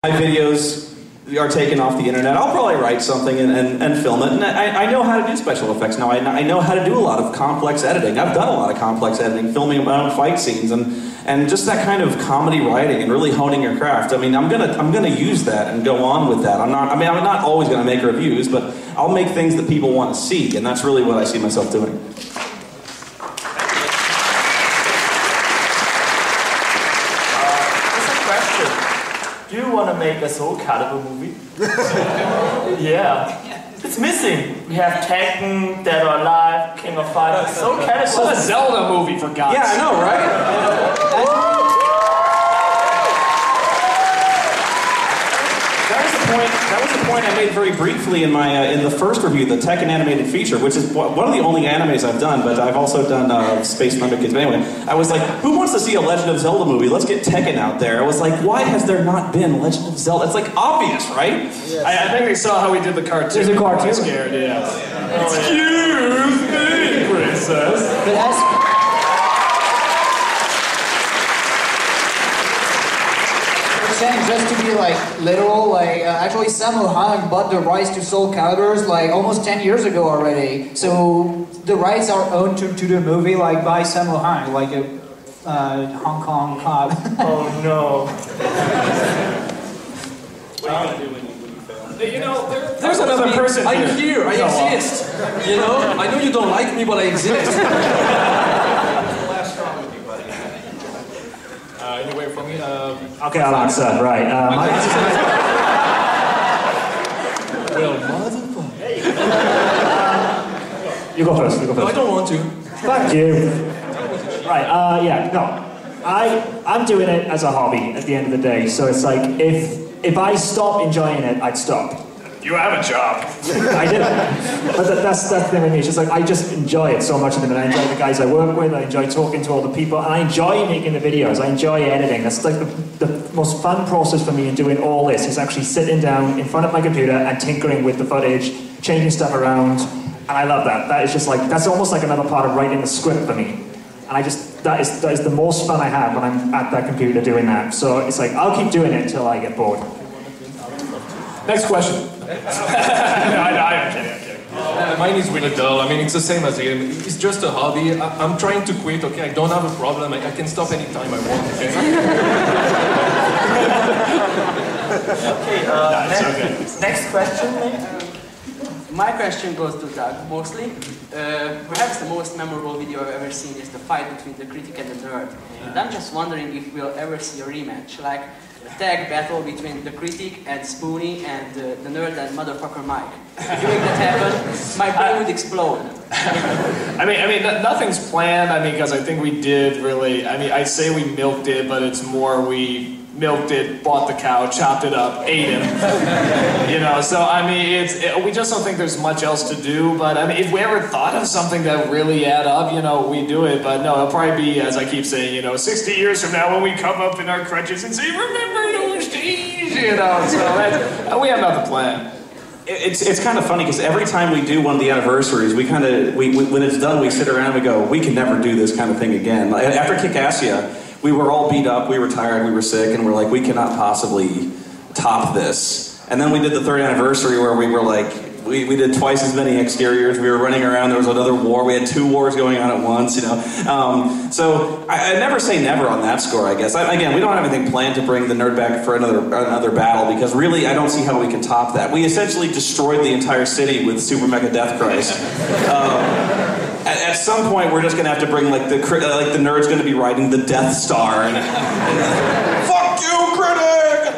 My videos are taken off the internet. I'll probably write something and film it. And I know how to do special effects now. I know how to do a lot of complex editing. I've done a lot of complex editing, filming my own fight scenes, and just that kind of comedy writing and really honing your craft. I mean, I'm gonna use that and go on with that. I'm not always gonna make reviews, but I'll make things that people want to see, and that's really what I see myself doing. Do you want to make a Soul Calibur movie? Yeah. It's missing. We have Tekken, Dead or Alive, King of Fighters, Soul Calibur. It's a Zelda movie, for God's sake. Yeah, I know, right? That was the point I made very briefly in the first review, the Tekken animated feature, which is one of the only animes I've done, but I've also done Space Thunder Kids. But anyway, I was like, who wants to see a Legend of Zelda movie? Let's get Tekken out there. I was like, why has there not been Legend of Zelda? It's like obvious, right? Yes. I think they saw how we did the cartoon. There's a cartoon. Scared, yeah. Excuse me, princess. But just to be like literal, like actually Sammo Hung bought the rights to Soul Calibur like almost 10 years ago already. So the rights are owned to the movie like by Sammo Hung, like a Hong Kong cop. Oh no. What are you gonna do when you fail? You know, there's another person I'm here, I exist. You know, I know you don't like me, but I exist. Anyway from me, okay, I'll answer, right. Well, motherfucker. You go first, No, I don't want to. Fuck you. Right, yeah, no. I'm doing it as a hobby at the end of the day, so it's like, if I stop enjoying it, I'd stop. you have a job. I do. But that's the thing with me. It's just like, I just enjoy it so much at the minute. I enjoy the guys I work with, I enjoy talking to all the people, and I enjoy making the videos, I enjoy editing. That's like the most fun process for me in doing all this, is actually sitting down in front of my computer and tinkering with the footage, changing stuff around, and I love that. That is just like, that's almost like another part of writing the script for me. And I just, that is the most fun I have when I'm at that computer doing that. So it's like, I'll keep doing it until I get bored. Next question. I'm kidding. Mine is really dull. I mean, it's the same as him. It's just a hobby. I'm trying to quit, okay? I don't have a problem. I can stop anytime I want, okay? Okay, next question, maybe? My question goes to Doug, mostly. Perhaps the most memorable video I've ever seen is the fight between the critic and the nerd. And I'm just wondering if we'll ever see a rematch, like a tag battle between the critic and Spoony and the nerd and motherfucker Mike. If you make that happen, my brain would explode. I mean, nothing's planned. I mean, because I think we did really. I mean, I say we milked it, but it's more we milked it, bought the cow, chopped it up, ate him. You know, so I mean, we just don't think there's much else to do. But I mean, if we ever thought of something that really add up, you know, we do it. But no, it'll probably be, as I keep saying, you know, 60 years from now when we come up in our crutches and say, "Remember those days," you know. So we have nothing planned. It's kind of funny because every time we do one of the anniversaries, we when it's done, we sit around and we go, we can never do this kind of thing again. After Kickassia, we were all beat up, we were tired, we were sick, and we're like, we cannot possibly top this. And then we did the 3rd anniversary where we were like, we did twice as many exteriors, we were running around, there was another war, we had 2 wars going on at once, you know. So I never say never on that score, I guess. Again, we don't have anything planned to bring the nerd back for another battle, because really I don't see how we can top that. We essentially destroyed the entire city with Super Mega Death Christ. At some point, we're just gonna have to bring like the nerd's gonna be riding the Death Star and fuck you, critic.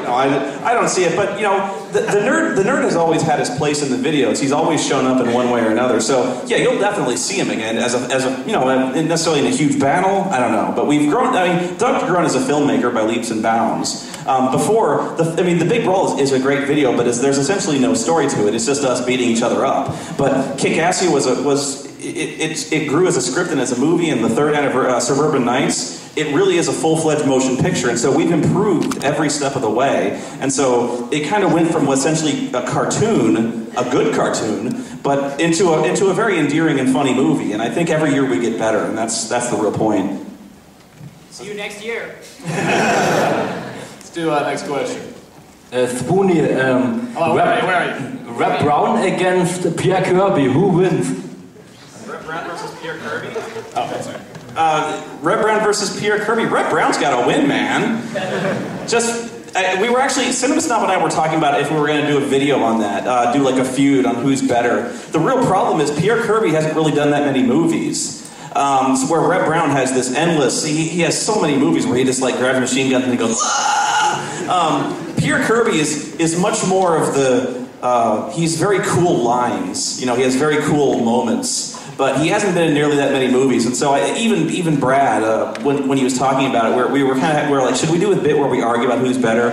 No, I don't see it, but you know, the nerd has always had his place in the videos. He's always shown up in one way or another. So yeah, you'll definitely see him again as a you know, necessarily in a huge battle. I don't know, but we've grown. I mean, Doug's grown as a filmmaker by leaps and bounds. Before, the Big Brawl is a great video, but there's essentially no story to it. It's just us beating each other up. But Kickassia it grew as a script and as a movie, and the 3rd anniversary, Suburban Nights, it really is a full-fledged motion picture, and so we've improved every step of the way. And so it kind of went from essentially a cartoon, a good cartoon, but into a very endearing and funny movie. And I think every year we get better, and that's the real point. See you next year. Let's do next question. Spoonie, Hello, where are you? Rap Brown against Pierre Kirby, who wins? Rep Brown versus Pierre Kirby? Oh, sorry. Rep Brown versus Pierre Kirby. Rep Brown's got to win, man. We were actually, Cinema Snob and I were talking about if we were going to do a video on that, do like a feud on who's better. The real problem is Pierre Kirby hasn't really done that many movies. So where Rep Brown has this endless, he has so many movies where he just like grabs a machine gun and he goes, ah! Pierre Kirby is much more of the, he's very cool lines. You know, he has very cool moments. But he hasn't been in nearly that many movies, and so even Brad, when he was talking about it, we were like, should we do a bit where we argue about who's better?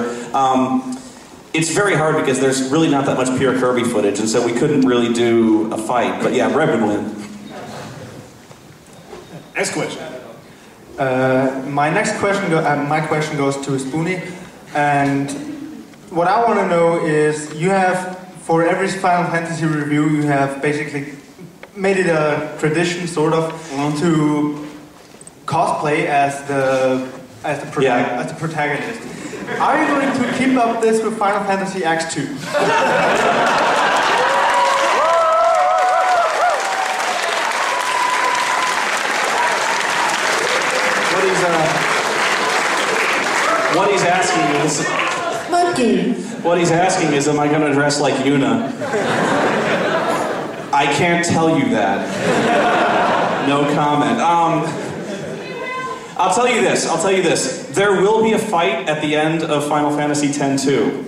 It's very hard because there's really not that much Pierre Kirby footage, and so we couldn't really do a fight. But yeah, Brad would win. Next question. My question goes to Spoonie, and what I want to know is, you have, for every Final Fantasy review, you have basically made it a tradition, sort of, to cosplay as the protagonist. Are you going to keep up this with Final Fantasy X 2? What he's asking is, Monkey. what he's asking is, am I going to dress like Yuna? I can't tell you that. No comment. I'll tell you this. There will be a fight at the end of Final Fantasy X-2.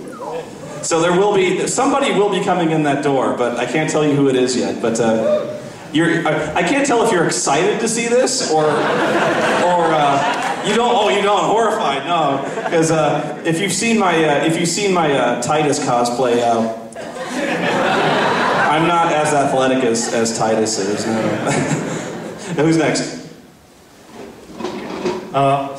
So there will be, somebody will be coming in that door, but I can't tell you who it is yet. But I can't tell if you're excited to see this or you don't. Oh, you don't. Horrified. No, because if you've seen my Titus cosplay. I'm not as athletic as Titus is. No. Who's next?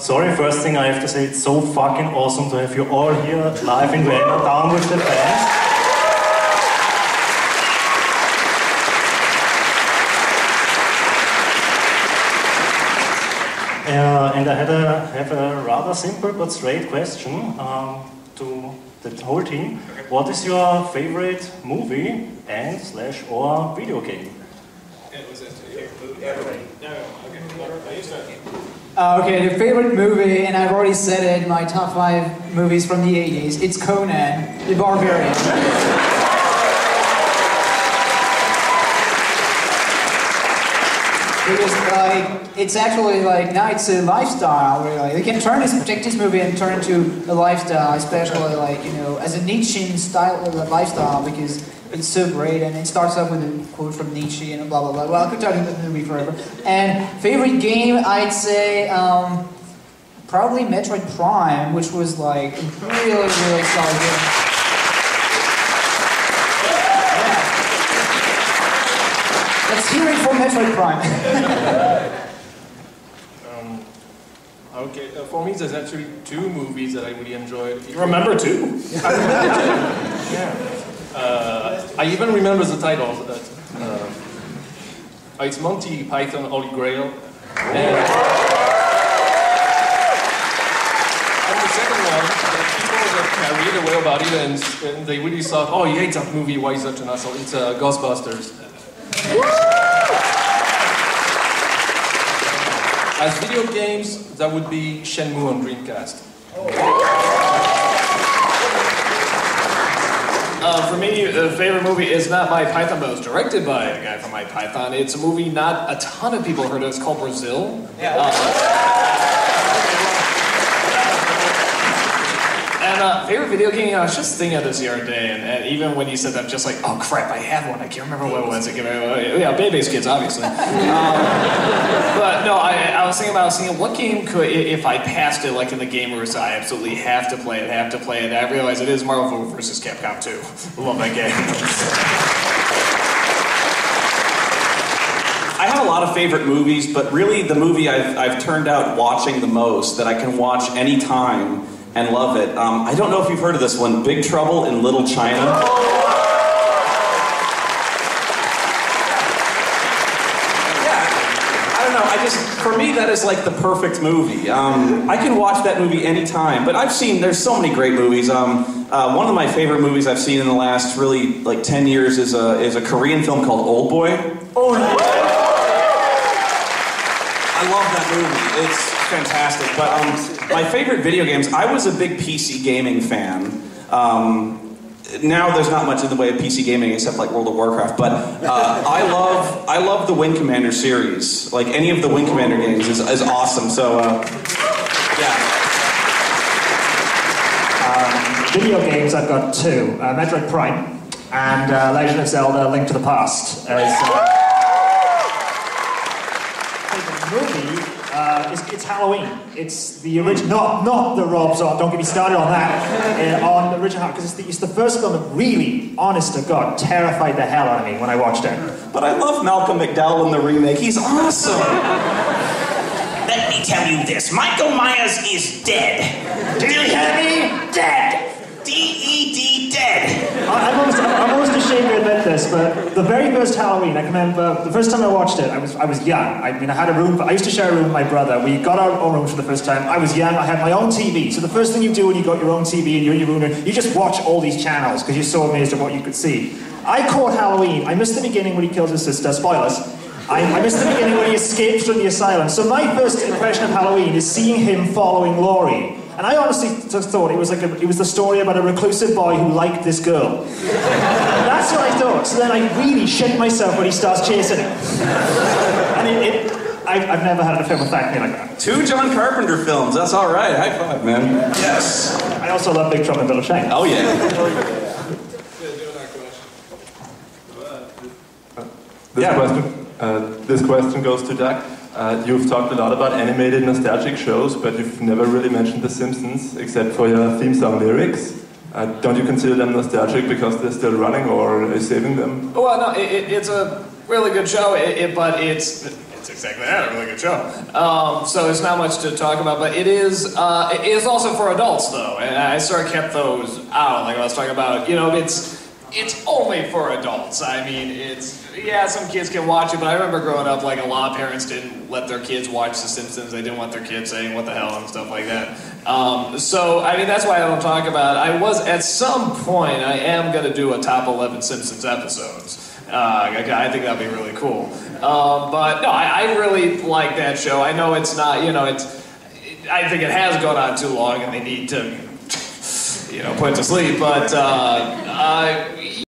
Sorry, first thing I have to say, it's so fucking awesome to have you all here live in Vienna, down with the fans. And I have a rather simple but straight question to the whole team. What is your favorite movie and/or video game? Okay, the favorite movie, and I've already said it, my top 5 movies from the 80s, it's Conan, the Barbarian. Because it's actually it's a lifestyle, really. They can take this movie and turn it into a lifestyle, especially as a Nietzschean style of a lifestyle, because it's so great, and it starts off with a quote from Nietzsche and blah blah blah. Well, I could talk about the movie forever. And favorite game, I'd say probably Metroid Prime, which was really solid game. Let's hear it for Metroid Prime. Okay, for me there's actually 2 movies that I really enjoyed. You remember 2? Yeah. I even remember the titles. It's Monty Python Holy Grail. And the second one, people that read away about it and they really thought, oh, he hates that movie, why is such an asshole? It's Ghostbusters. As video games, that would be Shenmue on Dreamcast. For me, the favorite movie is not My Python, but it was directed by a guy from My Python. It's a movie not a ton of people heard of. It's called Brazil. Favorite video game, I was just thinking of this the other day, and even when you said that, I'm just like, oh crap, I have one. I can't remember what it was. Yeah, Bebe's Kids, obviously. But no, I was thinking what game could, if I passed it like in the gamers, I absolutely have to play it. And I realized it is Marvel vs. Capcom 2. Love that game. I have a lot of favorite movies, but really the movie I've turned out watching the most, that I can watch anytime and love it. I don't know if you've heard of this one, Big Trouble in Little China. Yeah, I don't know, for for me, that is like the perfect movie. I can watch that movie anytime, but there's so many great movies. One of my favorite movies I've seen in the last really like 10 years is a Korean film called Old Boy. Oh, yeah. I love that movie. It's fantastic. But my favorite video games, I was a big PC gaming fan. Now there's not much in the way of PC gaming except like World of Warcraft, but I love the Wing Commander series. Like any of the Wing Commander games is awesome. So yeah. Video games, I've got two: Metroid Prime and Legend of Zelda: Link to the Past. Movie, it's Halloween. It's the original, not the Rob Zombie. Don't get me started on that. On the original, because it's the first film that really, honest to God, terrified the hell out of me when I watched it. But I love Malcolm McDowell in the remake. He's awesome. Let me tell you this: Michael Myers is dead. Do you hear me? Dead. D-E-D, dead. I'm almost ashamed to admit this, but the very first Halloween, I can remember the first time I watched it, I was young. I mean, I used to share a room with my brother. We got our own rooms for the first time. I was young, I had my own TV. So the first thing you do when you got your own TV and you're in your room, you just watch all these channels because you're so amazed at what you could see. I caught Halloween. I missed the beginning when he kills his sister. Spoilers. I missed the beginning when he escapes from the asylum. So my first impression of Halloween is seeing him following Laurie. And I honestly just thought it was the story about a reclusive boy who liked this girl. That's what I thought. So then I really shit myself when he starts chasing him. And I've never had a film affect me like that. 2 John Carpenter films. That's all right. High five, man. Yes. I also love Big Trouble in Little China. Oh yeah. This question goes to Doug. You've talked a lot about animated nostalgic shows, but you've never really mentioned The Simpsons, except for your theme song lyrics. Don't you consider them nostalgic because they're still running, or are you saving them? Well, no, it's a really good show, but it's exactly that, a really good show. So there's not much to talk about, but it is also for adults, though, and I sort of kept those out, like I was talking about, it's only for adults. I mean, some kids can watch it, but I remember growing up, like, a lot of parents didn't let their kids watch The Simpsons. They didn't want their kids saying, what the hell, and stuff like that. So, I mean, that's why I don't talk about it. At some point, I am going to do a top 11 Simpsons episodes. I think that'd be really cool. But, no, I really like that show. I know it's not, I think it has gone on too long, and they need to, put it to sleep, but,